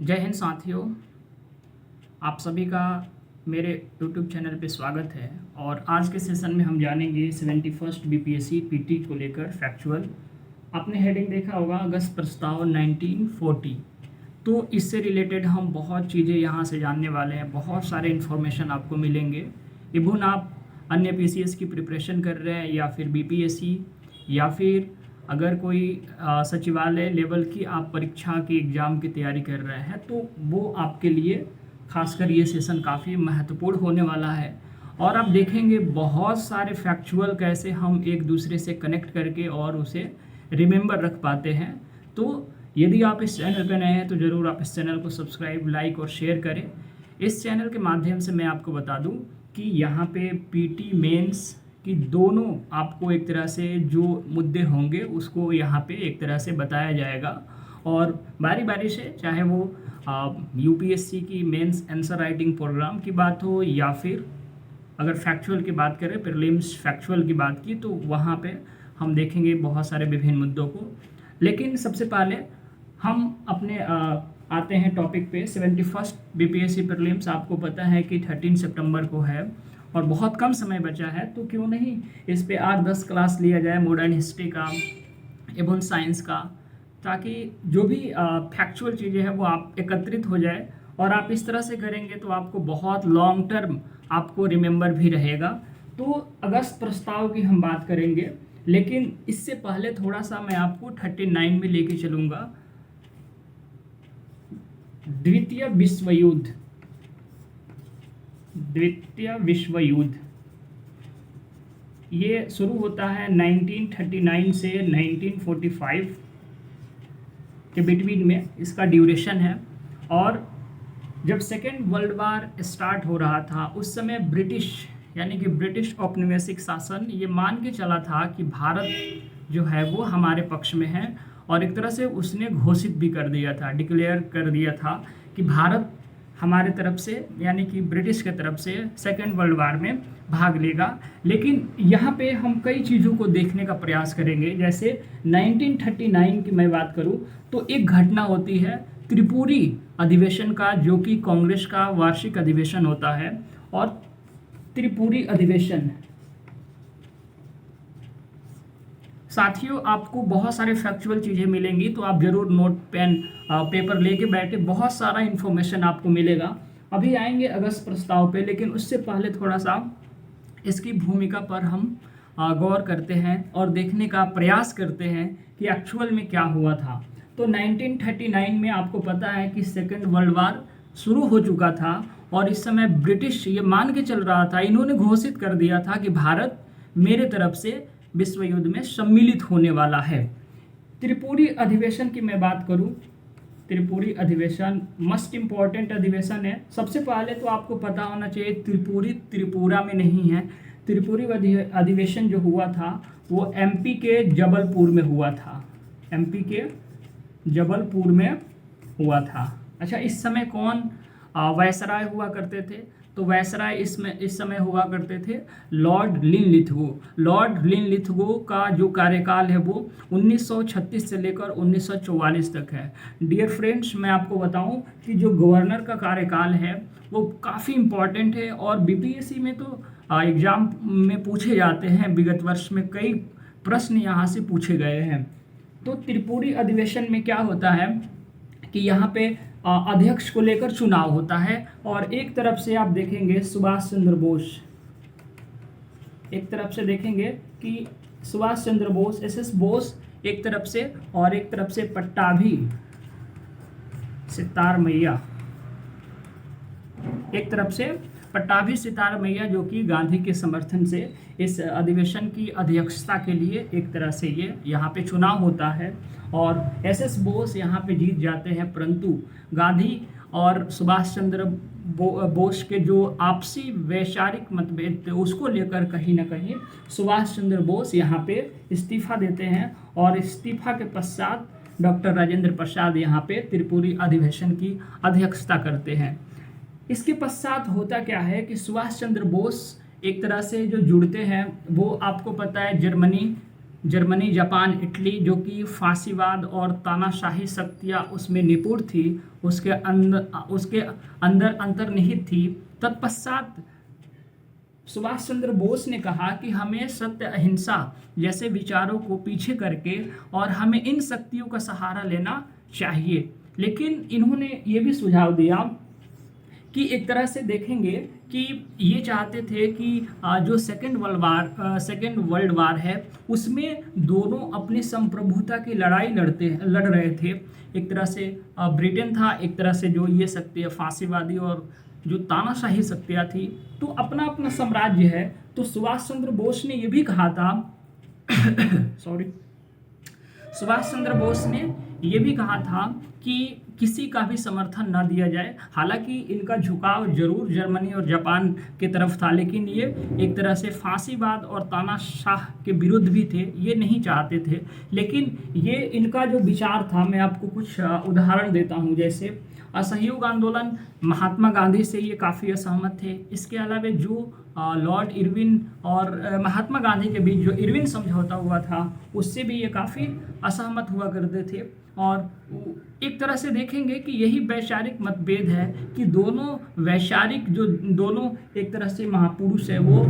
जय हिंद साथियों, आप सभी का मेरे YouTube चैनल पे स्वागत है। और आज के सेशन में हम जानेंगे 71st बीपीएससी पीटी को लेकर फैक्चुअल। आपने हेडिंग देखा होगा, अगस्त प्रस्ताव 1940। तो इससे रिलेटेड हम बहुत चीज़ें यहाँ से जानने वाले हैं, बहुत सारे इन्फॉर्मेशन आपको मिलेंगे। इवन आप अन्य पीसीएस की प्रिपरेशन कर रहे हैं या फिर बीपीएससी, या फिर अगर कोई सचिवालय लेवल की आप परीक्षा की एग्ज़ाम की तैयारी कर रहे हैं, तो वो आपके लिए खासकर ये सेशन काफ़ी महत्वपूर्ण होने वाला है। और आप देखेंगे बहुत सारे फैक्चुअल कैसे हम एक दूसरे से कनेक्ट करके और उसे रिमेंबर रख पाते हैं। तो यदि आप इस चैनल पर नए हैं तो ज़रूर आप इस चैनल को सब्सक्राइब, लाइक और शेयर करें। इस चैनल के माध्यम से मैं आपको बता दूं कि यहाँ पे पीटी मेंस कि दोनों आपको एक तरह से जो मुद्दे होंगे उसको यहाँ पे एक तरह से बताया जाएगा। और बारी बारी से, चाहे वो यूपीएससी की मेंस आंसर राइटिंग प्रोग्राम की बात हो या फिर अगर फैक्चुअल की बात करें, प्रीलिम्स फैक्चुअल की बात की, तो वहाँ पे हम देखेंगे बहुत सारे विभिन्न मुद्दों को। लेकिन सबसे पहले हम अपने आते हैं टॉपिक पे। 71st बीपीएससी प्रीलिम्स आपको पता है कि 13 सितंबर को है और बहुत कम समय बचा है, तो क्यों नहीं इस पे 8-10 क्लास लिया जाए मॉडर्न हिस्ट्री का एवं साइंस का, ताकि जो भी फैक्चुअल चीज़ें हैं वो आप एकत्रित हो जाए। और आप इस तरह से करेंगे तो आपको बहुत लॉन्ग टर्म आपको रिमेंबर भी रहेगा। तो अगस्त प्रस्ताव की हम बात करेंगे, लेकिन इससे पहले थोड़ा सा मैं आपको 39 में लेके चलूँगा। द्वितीय विश्व युद्ध ये शुरू होता है 1939 से 1945 के बिटवीन में, इसका ड्यूरेशन है। और जब सेकेंड वर्ल्ड वार स्टार्ट हो रहा था उस समय ब्रिटिश यानी कि ब्रिटिश औपनिवेशिक शासन ये मान के चला था कि भारत जो है वो हमारे पक्ष में है, और एक तरह से उसने घोषित भी कर दिया था, डिक्लेयर कर दिया था कि भारत हमारे तरफ से यानी कि ब्रिटिश के तरफ से सेकेंड वर्ल्ड वार में भाग लेगा। लेकिन यहाँ पे हम कई चीज़ों को देखने का प्रयास करेंगे। जैसे 1939 की मैं बात करूँ तो एक घटना होती है त्रिपुरी अधिवेशन का, जो कि कांग्रेस का वार्षिक अधिवेशन होता है। और त्रिपुरी अधिवेशन साथियों, आपको बहुत सारे फैक्चुअल चीज़ें मिलेंगी, तो आप ज़रूर नोट पेन पेपर लेके बैठे, बहुत सारा इन्फॉर्मेशन आपको मिलेगा। अभी आएंगे अगस्त प्रस्ताव पे, लेकिन उससे पहले थोड़ा सा इसकी भूमिका पर हम गौर करते हैं और देखने का प्रयास करते हैं कि एक्चुअल में क्या हुआ था। तो 1939 में आपको पता है कि सेकेंड वर्ल्ड वार शुरू हो चुका था, और इस समय ब्रिटिश ये मान के चल रहा था, इन्होंने घोषित कर दिया था कि भारत मेरे तरफ से विश्व युद्ध में सम्मिलित होने वाला है। त्रिपुरी अधिवेशन की मैं बात करूं, त्रिपुरी अधिवेशन मस्ट इम्पॉर्टेंट अधिवेशन है। सबसे पहले तो आपको पता होना चाहिए त्रिपुरी त्रिपुरा में नहीं है। त्रिपुरी अधिवेशन जो हुआ था वो एमपी के जबलपुर में हुआ था, एमपी के जबलपुर में हुआ था। अच्छा, इस समय कौन वायसराय हुआ करते थे? तो वायसराय इस समय हुआ करते थे लॉर्ड लिनलिथगो। लॉर्ड लिनलिथगो का जो कार्यकाल है वो 1936 से लेकर 1944 तक है। डियर फ्रेंड्स, मैं आपको बताऊं कि जो गवर्नर का कार्यकाल है वो काफ़ी इम्पॉर्टेंट है, और बीपीएससी में तो एग्ज़ाम में पूछे जाते हैं। विगत वर्ष में कई प्रश्न यहाँ से पूछे गए हैं। तो त्रिपुरी अधिवेशन में क्या होता है कि यहाँ पे अध्यक्ष को लेकर चुनाव होता है, और एक तरफ से आप देखेंगे सुभाष चंद्र बोस, एक तरफ से देखेंगे कि सुभाष चंद्र बोस, एसएस बोस एक तरफ से, और एक तरफ से पट्टाभी सितार मैया, एक तरफ से पट्टाभी सितार मैया, जो कि गांधी के समर्थन से इस अधिवेशन की अध्यक्षता के लिए एक तरह से ये यहाँ पे चुनाव होता है। और एसएस बोस यहाँ पे जीत जाते हैं, परंतु गांधी और सुभाष चंद्र बोस के जो आपसी वैचारिक मतभेद थे उसको लेकर कहीं ना कहीं सुभाष चंद्र बोस यहाँ पे इस्तीफा देते हैं, और इस्तीफा के पश्चात डॉक्टर राजेंद्र प्रसाद यहाँ पे त्रिपुरी अधिवेशन की अध्यक्षता करते हैं। इसके पश्चात होता क्या है कि सुभाष चंद्र बोस एक तरह से जो जुड़ते हैं वो आपको पता है जर्मनी जर्मनी, जापान, इटली, जो कि फांसीवाद और तानाशाही शक्तियाँ उसमें निपुण थी, उसके अंदर अंतर्निहित थी। तत्पश्चात सुभाष चंद्र बोस ने कहा कि हमें सत्य, अहिंसा जैसे विचारों को पीछे करके और हमें इन शक्तियों का सहारा लेना चाहिए। लेकिन इन्होंने ये भी सुझाव दिया कि एक तरह से देखेंगे कि ये चाहते थे कि जो सेकेंड वर्ल्ड वार है उसमें दोनों अपनी संप्रभुता की लड़ाई लड़ रहे थे। एक तरह से ब्रिटेन था, एक तरह से जो ये शक्तियाँ फांसीवादी और जो तानाशाही शक्तियाँ थी, तो अपना अपना साम्राज्य है। तो सुभाष चंद्र बोस ने ये भी कहा था सॉरी सुभाष चंद्र बोस ने ये भी कहा था कि किसी का भी समर्थन न दिया जाए। हालांकि इनका झुकाव जरूर जर्मनी और जापान की तरफ था, लेकिन ये एक तरह से फांसीवाद और तानाशाह के विरुद्ध भी थे, ये नहीं चाहते थे। लेकिन ये इनका जो विचार था, मैं आपको कुछ उदाहरण देता हूँ। जैसे असहयोग आंदोलन, महात्मा गांधी से ये काफ़ी असहमत थे। इसके अलावा जो लॉर्ड इरविन और महात्मा गांधी के बीच जो इरविन समझौता हुआ था, उससे भी ये काफ़ी असहमत हुआ करते थे। और एक तरह से देखेंगे कि यही वैचारिक मतभेद है कि दोनों एक तरह से महापुरुष है, वो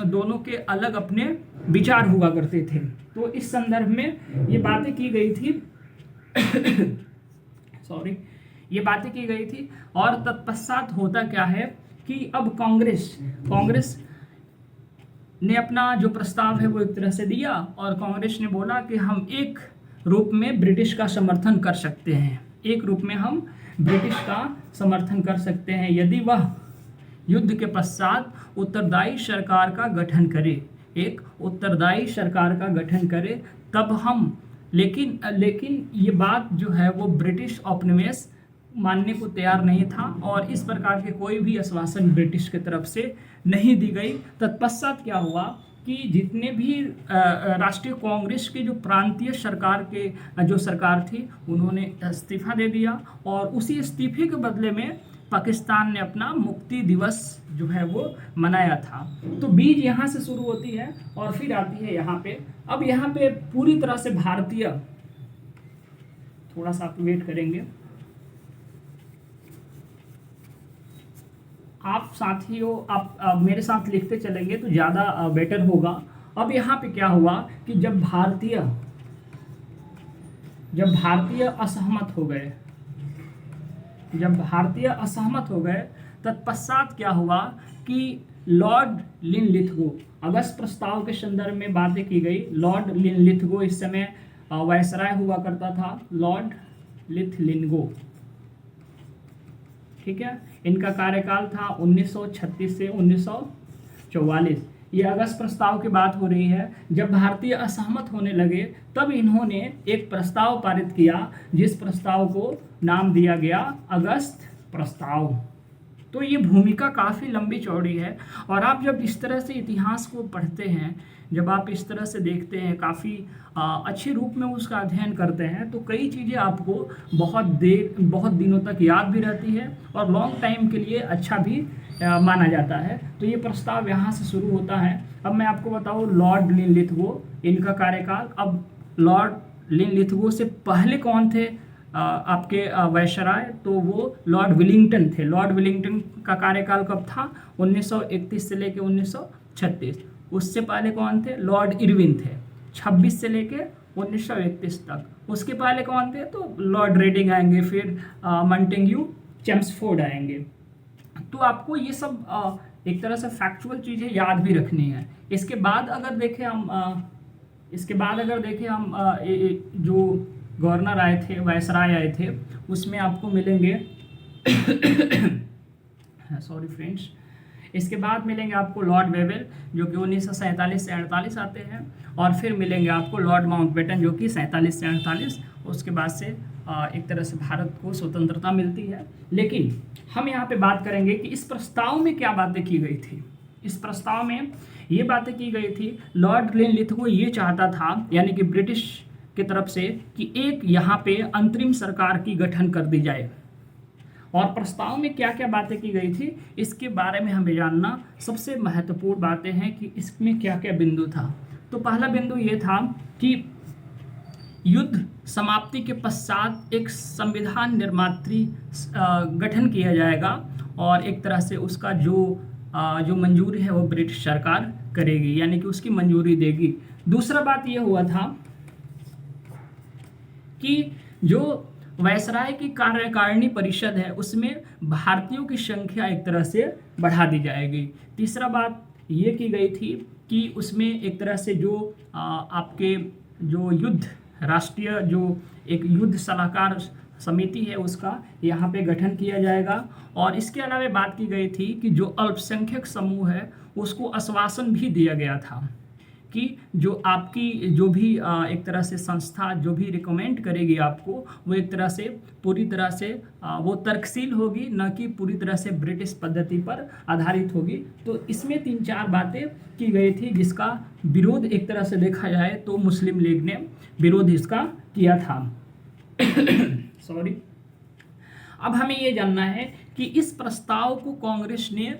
दोनों के अलग अपने विचार हुआ करते थे। तो इस संदर्भ में ये बातें की गई थी ये बातें की गई थी। और तत्पश्चात होता क्या है कि अब कांग्रेस ने अपना जो प्रस्ताव है वो एक तरह से दिया, और कांग्रेस ने बोला कि हम एक रूप में ब्रिटिश का समर्थन कर सकते हैं, यदि वह युद्ध के पश्चात उत्तरदायी सरकार का गठन करे, तब हम। लेकिन ये बात जो है वो ब्रिटिश औपनिवेश मानने को तैयार नहीं था, और इस प्रकार के कोई भी आश्वासन ब्रिटिश की तरफ से नहीं दी गई। तत्पश्चात क्या हुआ कि जितने भी राष्ट्रीय कांग्रेस के जो प्रांतीय सरकार थी, उन्होंने इस्तीफा दे दिया, और उसी इस्तीफे के बदले में पाकिस्तान ने अपना मुक्ति दिवस जो है वो मनाया था। तो बीज यहाँ से शुरू होती है और फिर आती है यहाँ पे। अब यहाँ पे पूरी तरह से भारतीय, थोड़ा सा आप वेट करेंगे, आप साथियों, आप मेरे साथ लिखते चलेंगे तो ज़्यादा बेटर होगा। अब यहाँ पे क्या हुआ कि जब भारतीय असहमत हो गए, तत्पश्चात क्या हुआ कि लॉर्ड लिनलिथगो, अगस्त प्रस्ताव के संदर्भ में बातें की गई। लॉर्ड लिनलिथगो इस समय वायसराय हुआ करता था, लॉर्ड लिथलिनगो, ठीक है। इनका कार्यकाल था 1936 से 1944। ये अगस्त प्रस्ताव की बात हो रही है। जब भारतीय असहमत होने लगे, तब इन्होंने एक प्रस्ताव पारित किया, जिस प्रस्ताव को नाम दिया गया अगस्त प्रस्ताव। तो ये भूमिका काफ़ी लंबी चौड़ी है, और आप जब इस तरह से इतिहास को पढ़ते हैं, जब आप इस तरह से देखते हैं, काफ़ी अच्छे रूप में उसका अध्ययन करते हैं, तो कई चीज़ें आपको बहुत दिनों तक याद भी रहती है, और लॉन्ग टाइम के लिए अच्छा भी माना जाता है। तो ये प्रस्ताव यहाँ से शुरू होता है। अब मैं आपको बताऊँ लॉर्ड लिनलिथगो, इनका कार्यकाल। अब लॉर्ड लिनलिथगो से पहले कौन थे आपके वायसराय? तो वो लॉर्ड विलिंगटन थे। लॉर्ड विलिंगटन का कार्यकाल कब था? 1931 से लेकर 1936। उससे पहले कौन थे? लॉर्ड इरविन थे, 26 से लेकर 1931 तक। उसके पहले कौन थे? तो लॉर्ड रेडिंग आएंगे, फिर मॉन्टेग्यू चेम्सफोर्ड आएंगे। तो आपको ये सब एक तरह से फैक्चुअल चीज़ें याद भी रखनी है। इसके बाद अगर देखें हम जो गवर्नर आए थे, वायसराय आए थे, उसमें आपको मिलेंगे सॉरी फ्रेंड्स, इसके बाद मिलेंगे आपको लॉर्ड वेवेल, जो कि 1947 से 48 आते हैं, और फिर मिलेंगे आपको लॉर्ड माउंटबेटन, जो कि 47 से 48। उसके बाद से एक तरह से भारत को स्वतंत्रता मिलती है। लेकिन हम यहाँ पे बात करेंगे कि इस प्रस्ताव में क्या बातें की गई थी। इस प्रस्ताव में ये बातें की गई थी, लॉर्ड लिनलिथगो ये चाहता था, यानी कि ब्रिटिश की तरफ से, कि एक यहाँ पे अंतरिम सरकार की गठन कर दी जाए। और प्रस्ताव में क्या क्या बातें की गई थी, इसके बारे में हमें जानना सबसे महत्वपूर्ण बातें हैं कि इसमें क्या क्या बिंदु था। तो पहला बिंदु ये था कि युद्ध समाप्ति के पश्चात एक संविधान निर्मात्री गठन किया जाएगा और एक तरह से उसका जो मंजूरी है वो ब्रिटिश सरकार करेगी, यानी कि उसकी मंजूरी देगी। दूसरा बात ये हुआ था कि जो वायसराय की कार्यकारिणी परिषद है उसमें भारतीयों की संख्या एक तरह से बढ़ा दी जाएगी। तीसरा बात ये की गई थी कि उसमें एक तरह से जो आपके जो युद्ध राष्ट्रीय जो एक युद्ध सलाहकार समिति है उसका यहाँ पे गठन किया जाएगा। और इसके अलावा बात की गई थी कि जो अल्पसंख्यक समूह है उसको आश्वासन भी दिया गया था कि जो आपकी जो भी एक तरह से संस्था जो भी रिकमेंड करेगी आपको वो एक तरह से पूरी तरह से वो तर्कशील होगी, न कि पूरी तरह से ब्रिटिश पद्धति पर आधारित होगी। तो इसमें 3-4 बातें की गई थी जिसका विरोध एक तरह से देखा जाए तो मुस्लिम लीग ने विरोध इसका किया था। सॉरी। अब हमें ये जानना है कि इस प्रस्ताव को कांग्रेस ने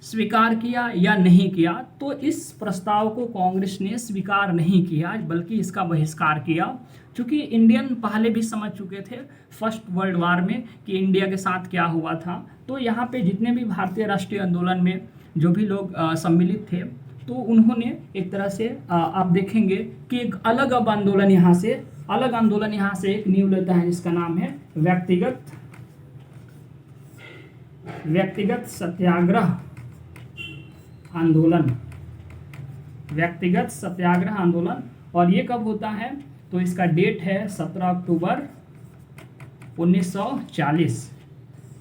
स्वीकार किया या नहीं किया। तो इस प्रस्ताव को कांग्रेस ने स्वीकार नहीं किया बल्कि इसका बहिष्कार किया, क्योंकि इंडियन पहले भी समझ चुके थे फर्स्ट वर्ल्ड वार में कि इंडिया के साथ क्या हुआ था। तो यहाँ पे जितने भी भारतीय राष्ट्रीय आंदोलन में जो भी लोग सम्मिलित थे तो उन्होंने एक तरह से आप देखेंगे कि एक अलग आंदोलन यहाँ से एक नींव लेता है जिसका नाम है व्यक्तिगत सत्याग्रह आंदोलन। व्यक्तिगत सत्याग्रह आंदोलन। और ये कब होता है तो इसका डेट है 17 अक्टूबर 1940।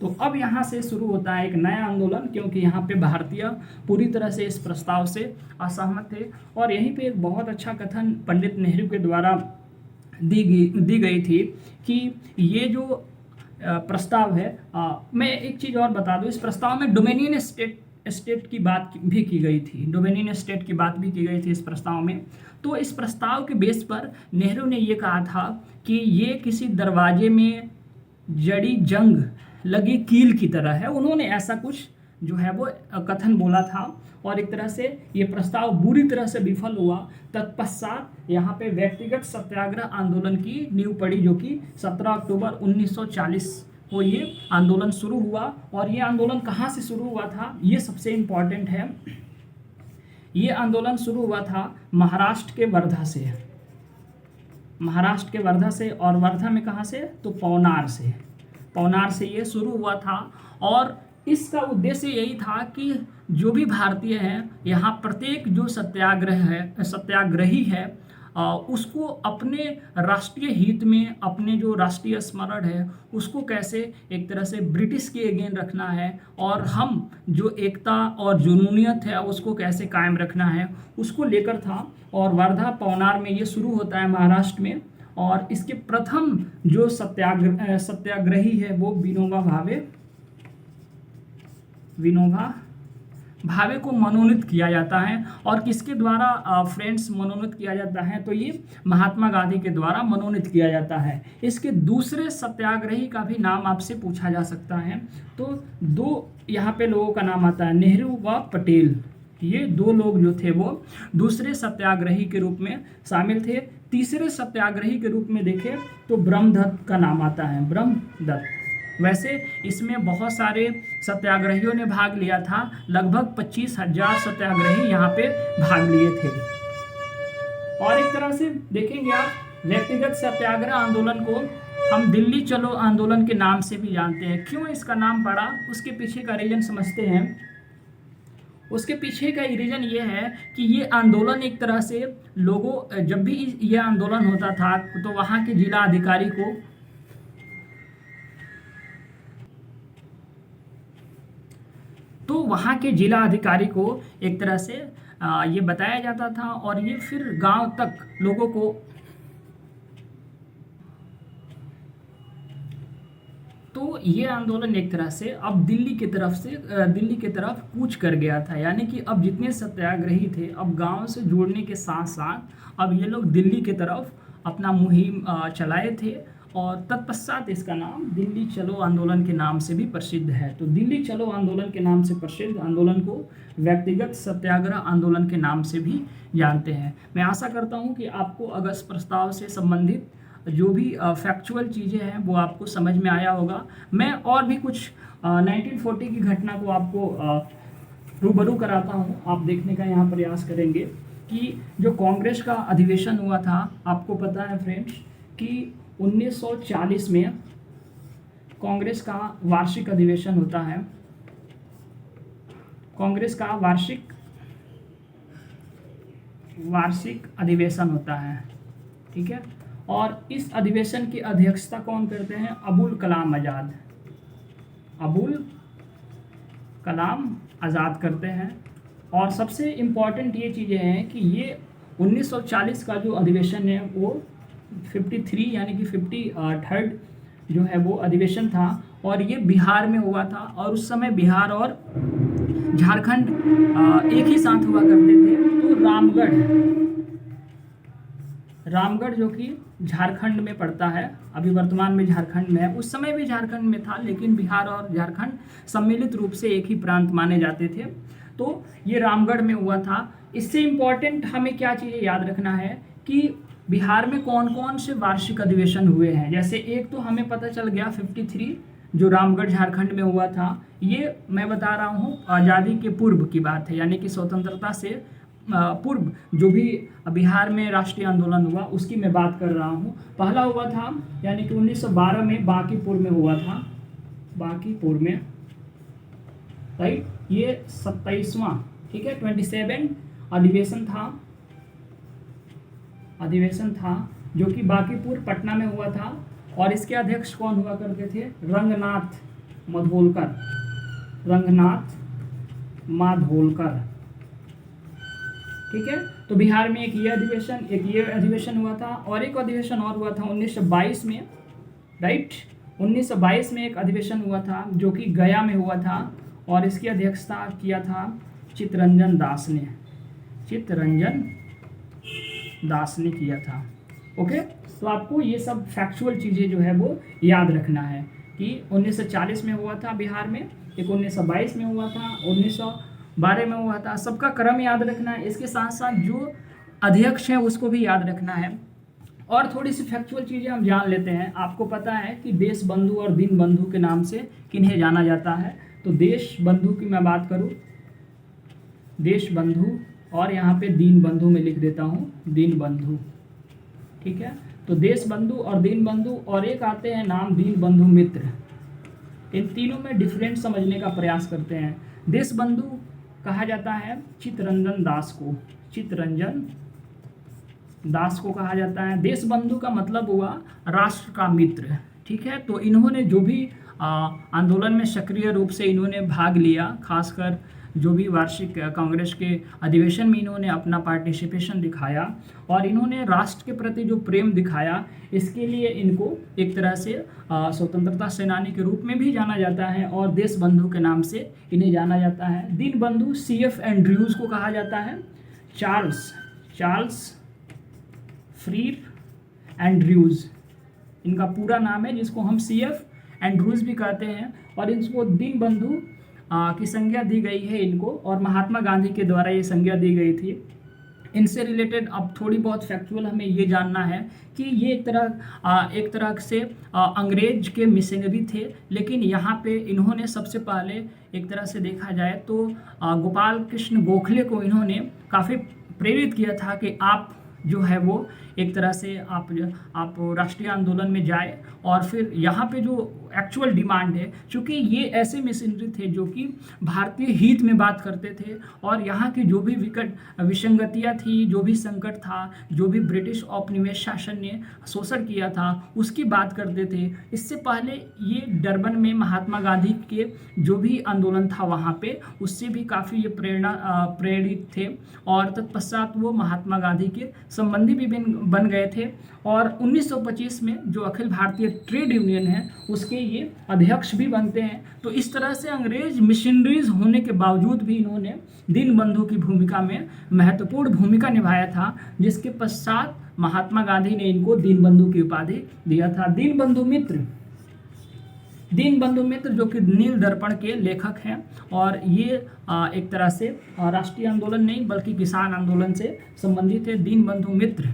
तो अब यहाँ से शुरू होता है एक नया आंदोलन, क्योंकि यहाँ पे भारतीय पूरी तरह से इस प्रस्ताव से असहमत थे। और यहीं पे एक बहुत अच्छा कथन पंडित नेहरू के द्वारा दी गई थी कि ये जो प्रस्ताव है, मैं एक चीज़ और बता दूं, इस प्रस्ताव में डोमिनियन स्टेट की बात भी की गई थी। डोमिनियन स्टेट की बात भी की गई थी इस प्रस्ताव में। तो इस प्रस्ताव के बेस पर नेहरू ने ये कहा था कि ये किसी दरवाजे में जड़ी जंग लगी कील की तरह है। उन्होंने ऐसा कुछ जो है वो कथन बोला था और एक तरह से ये प्रस्ताव बुरी तरह से विफल हुआ। तत्पश्चात यहाँ पे व्यक्तिगत सत्याग्रह आंदोलन की नींव पड़ी, जो कि 17 अक्टूबर 1940 को ये आंदोलन शुरू हुआ। और ये आंदोलन कहाँ से शुरू हुआ था, ये सबसे इम्पॉर्टेंट है। ये आंदोलन शुरू हुआ था महाराष्ट्र के वर्धा से। महाराष्ट्र के वर्धा से, और वर्धा में कहाँ से, तो पवनार से ये शुरू हुआ था। और इसका उद्देश्य यही था कि जो भी भारतीय हैं यहाँ प्रत्येक जो सत्याग्रही है उसको अपने राष्ट्रीय हित में, अपने जो राष्ट्रीय स्मरण है उसको कैसे एक तरह से ब्रिटिश के अगेंस्ट रखना है, और हम जो एकता और जुनूनियत है उसको कैसे कायम रखना है, उसको लेकर था। और वर्धा पवनार में ये शुरू होता है महाराष्ट्र में। और इसके प्रथम जो सत्याग्रही है वो विनोबा भावे को मनोनीत किया जाता है। और किसके द्वारा फ्रेंड्स मनोनीत किया जाता है, तो ये महात्मा गांधी के द्वारा मनोनीत किया जाता है। इसके दूसरे सत्याग्रही का भी नाम आपसे पूछा जा सकता है। तो दो यहाँ पे लोगों का नाम आता है, नेहरू व पटेल। ये दो लोग जो थे वो दूसरे सत्याग्रही के रूप में शामिल थे। तीसरे सत्याग्रही के रूप में देखें तो ब्रह्मदत्त का नाम आता है, ब्रह्मदत्त। वैसे इसमें बहुत सारे सत्याग्रहियों ने भाग लिया था, लगभग 25,000 सत्याग्रही यहाँ पे भाग लिए थे। और एक तरह से देखेंगे आप व्यक्तिगत सत्याग्रह आंदोलन को हम दिल्ली चलो आंदोलन के नाम से भी जानते हैं। क्यों इसका नाम पड़ा, उसके पीछे का रीजन समझते हैं। उसके पीछे का रीजन ये है कि ये आंदोलन एक तरह से लोगों, जब भी ये आंदोलन होता था तो वहाँ के जिला अधिकारी को एक तरह से ये बताया जाता था और ये फिर गांव तक लोगों को, तो ये आंदोलन एक तरह से अब दिल्ली की तरफ कूच कर गया था। यानी कि अब जितने सत्याग्रही थे अब गांव से जुड़ने के साथ साथ अब ये लोग दिल्ली की तरफ अपना मुहिम चलाए थे। और तत्पश्चात इसका नाम दिल्ली चलो आंदोलन के नाम से भी प्रसिद्ध है। तो दिल्ली चलो आंदोलन के नाम से प्रसिद्ध आंदोलन को व्यक्तिगत सत्याग्रह आंदोलन के नाम से भी जानते हैं। मैं आशा करता हूं कि आपको अगस्त प्रस्ताव से संबंधित जो भी फैक्चुअल चीज़ें हैं वो आपको समझ में आया होगा। मैं और भी कुछ 1940 की घटना को आपको रूबरू कराता हूँ, आप देखने का यहाँ प्रयास करेंगे कि जो कांग्रेस का अधिवेशन हुआ था, आपको पता है फ्रेंड्स कि 1940 में कांग्रेस का वार्षिक अधिवेशन होता है। कांग्रेस का वार्षिक अधिवेशन होता है, ठीक है। और इस अधिवेशन की अध्यक्षता कौन करते हैं? अबुल कलाम आज़ाद। अबुल कलाम आज़ाद करते हैं। और सबसे इम्पॉर्टेंट ये चीज़ें हैं कि ये 1940 का जो अधिवेशन है वो 53 यानी कि 53rd जो है वो अधिवेशन था, और ये बिहार में हुआ था। और उस समय बिहार और झारखंड एक ही साथ हुआ करते थे। तो रामगढ़ जो कि झारखंड में पड़ता है, अभी वर्तमान में झारखंड में है, उस समय भी झारखंड में था, लेकिन बिहार और झारखंड सम्मिलित रूप से एक ही प्रांत माने जाते थे। तो ये रामगढ़ में हुआ था। इससे इम्पॉर्टेंट हमें क्या चीज़ें याद रखना है कि बिहार में कौन कौन से वार्षिक अधिवेशन हुए हैं। जैसे एक तो हमें पता चल गया 53 जो रामगढ़ झारखंड में हुआ था, ये मैं बता रहा हूँ आज़ादी के पूर्व की बात है, यानी कि स्वतंत्रता से पूर्व जो भी बिहार में राष्ट्रीय आंदोलन हुआ उसकी मैं बात कर रहा हूँ। पहला हुआ था यानी कि 1912 में बांकीपुर में हुआ था, बांकीपुर में, राइट। ये 27वां, ठीक है, 27 अधिवेशन था जो कि बांकीपुर पटना में हुआ था। और इसके अध्यक्ष कौन हुआ करते थे? रंगनाथ माधोलकर, ठीक है। तो बिहार में एक ये अधिवेशन हुआ था, और एक अधिवेशन और हुआ था 1922 में, राइट। 1922 में एक अधिवेशन हुआ था जो कि गया में हुआ था, और इसकी अध्यक्षता किया था चित्तरंजन दास ने किया था। ओके, तो आपको ये सब फैक्चुअल चीज़ें जो है वो याद रखना है कि 1940 में हुआ था बिहार में, एक 1922 में हुआ था, 1912 में हुआ था। सबका क्रम याद रखना है। इसके साथ साथ जो अध्यक्ष हैं उसको भी याद रखना है। और थोड़ी सी फैक्चुअल चीज़ें हम जान लेते हैं। आपको पता है कि देश बंधु और दीन बंधु के नाम से किन्हें जाना जाता है? तो देश बंधु की मैं बात करूं, देश बंधु, और यहाँ पे दीन बंधु में लिख देता हूँ, दीन बंधु, ठीक है। तो देश बंधु और दीन बंधु, और एक आते हैं नाम दीन बंधु मित्र। इन तीनों में डिफरेंस समझने का प्रयास करते हैं। देश बंधु कहा जाता है चित्तरंजन दास को कहा जाता है। देश बंधु का मतलब हुआ राष्ट्र का मित्र, ठीक है। तो इन्होंने जो भी आंदोलन में सक्रिय रूप से इन्होंने भाग लिया, खासकर जो भी वार्षिक कांग्रेस के अधिवेशन में इन्होंने अपना पार्टिसिपेशन दिखाया और इन्होंने राष्ट्र के प्रति जो प्रेम दिखाया, इसके लिए इनको एक तरह से स्वतंत्रता सेनानी के रूप में भी जाना जाता है और देश बंधु के नाम से इन्हें जाना जाता है। दीन बंधु CF एंड्रयूज़ को कहा जाता है, चार्ल्स फ्रीर एंड्रयूज़ इनका पूरा नाम है, जिसको हम CF एंड्रयूज़ भी कहते हैं। और इनको दीन बंधु की संज्ञा दी गई है इनको, और महात्मा गांधी के द्वारा ये संज्ञा दी गई थी। इनसे रिलेटेड अब थोड़ी बहुत फैक्चुअल हमें ये जानना है कि ये एक तरह से अंग्रेज के मिशनरी थे, लेकिन यहाँ पे इन्होंने सबसे पहले एक तरह से देखा जाए तो गोपाल कृष्ण गोखले को इन्होंने काफ़ी प्रेरित किया था कि आप जो है वो एक तरह से आप राष्ट्रीय आंदोलन में जाए। और फिर यहाँ पे जो एक्चुअल डिमांड है, चूँकि ये ऐसे मिशनरी थे जो कि भारतीय हित में बात करते थे और यहाँ की जो भी विसंगतियाँ थी, जो भी संकट था, जो भी ब्रिटिश औपनिवेश शासन ने शोषण किया था, उसकी बात करते थे। इससे पहले ये डरबन में महात्मा गांधी के जो भी आंदोलन था वहाँ पे, उससे भी काफ़ी ये प्रेरित थे और तत्पश्चात वो महात्मा गांधी के संबंधी भी बन गए थे और 1925 में जो अखिल भारतीय ट्रेड यूनियन है उसके ये अध्यक्ष भी बनते हैं। तो इस तरह से अंग्रेज मिशनरीज होने के बावजूद भी इन्होंने दीनबंधु की भूमिका में महत्वपूर्ण भूमिका निभाया था, जिसके पश्चात महात्मा गांधी ने इनको दीनबंधु की उपाधि दिया था। दीनबंधु मित्र जो कि नील दर्पण के लेखक हैं और ये एक तरह से राष्ट्रीय आंदोलन नहीं बल्कि किसान आंदोलन से संबंधित है। दीनबंधु मित्र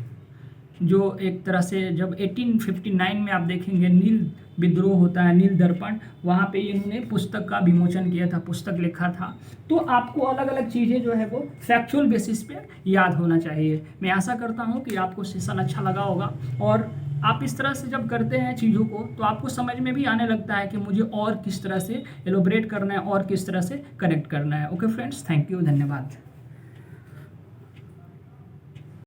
जो एक तरह से जब 1859 में आप देखेंगे नील विद्रोह होता है, नील दर्पण, वहाँ पे इन्होंने पुस्तक का विमोचन किया था, पुस्तक लिखा था। तो आपको अलग अलग चीज़ें जो है वो फैक्चुअल बेसिस पे याद होना चाहिए। मैं आशा करता हूँ कि आपको सेशन अच्छा लगा होगा और आप इस तरह से जब करते हैं चीज़ों को तो आपको समझ में भी आने लगता है कि मुझे और किस तरह से एलोबरेट करना है और किस तरह से कनेक्ट करना है। ओके फ्रेंड्स, थैंक यू, धन्यवाद।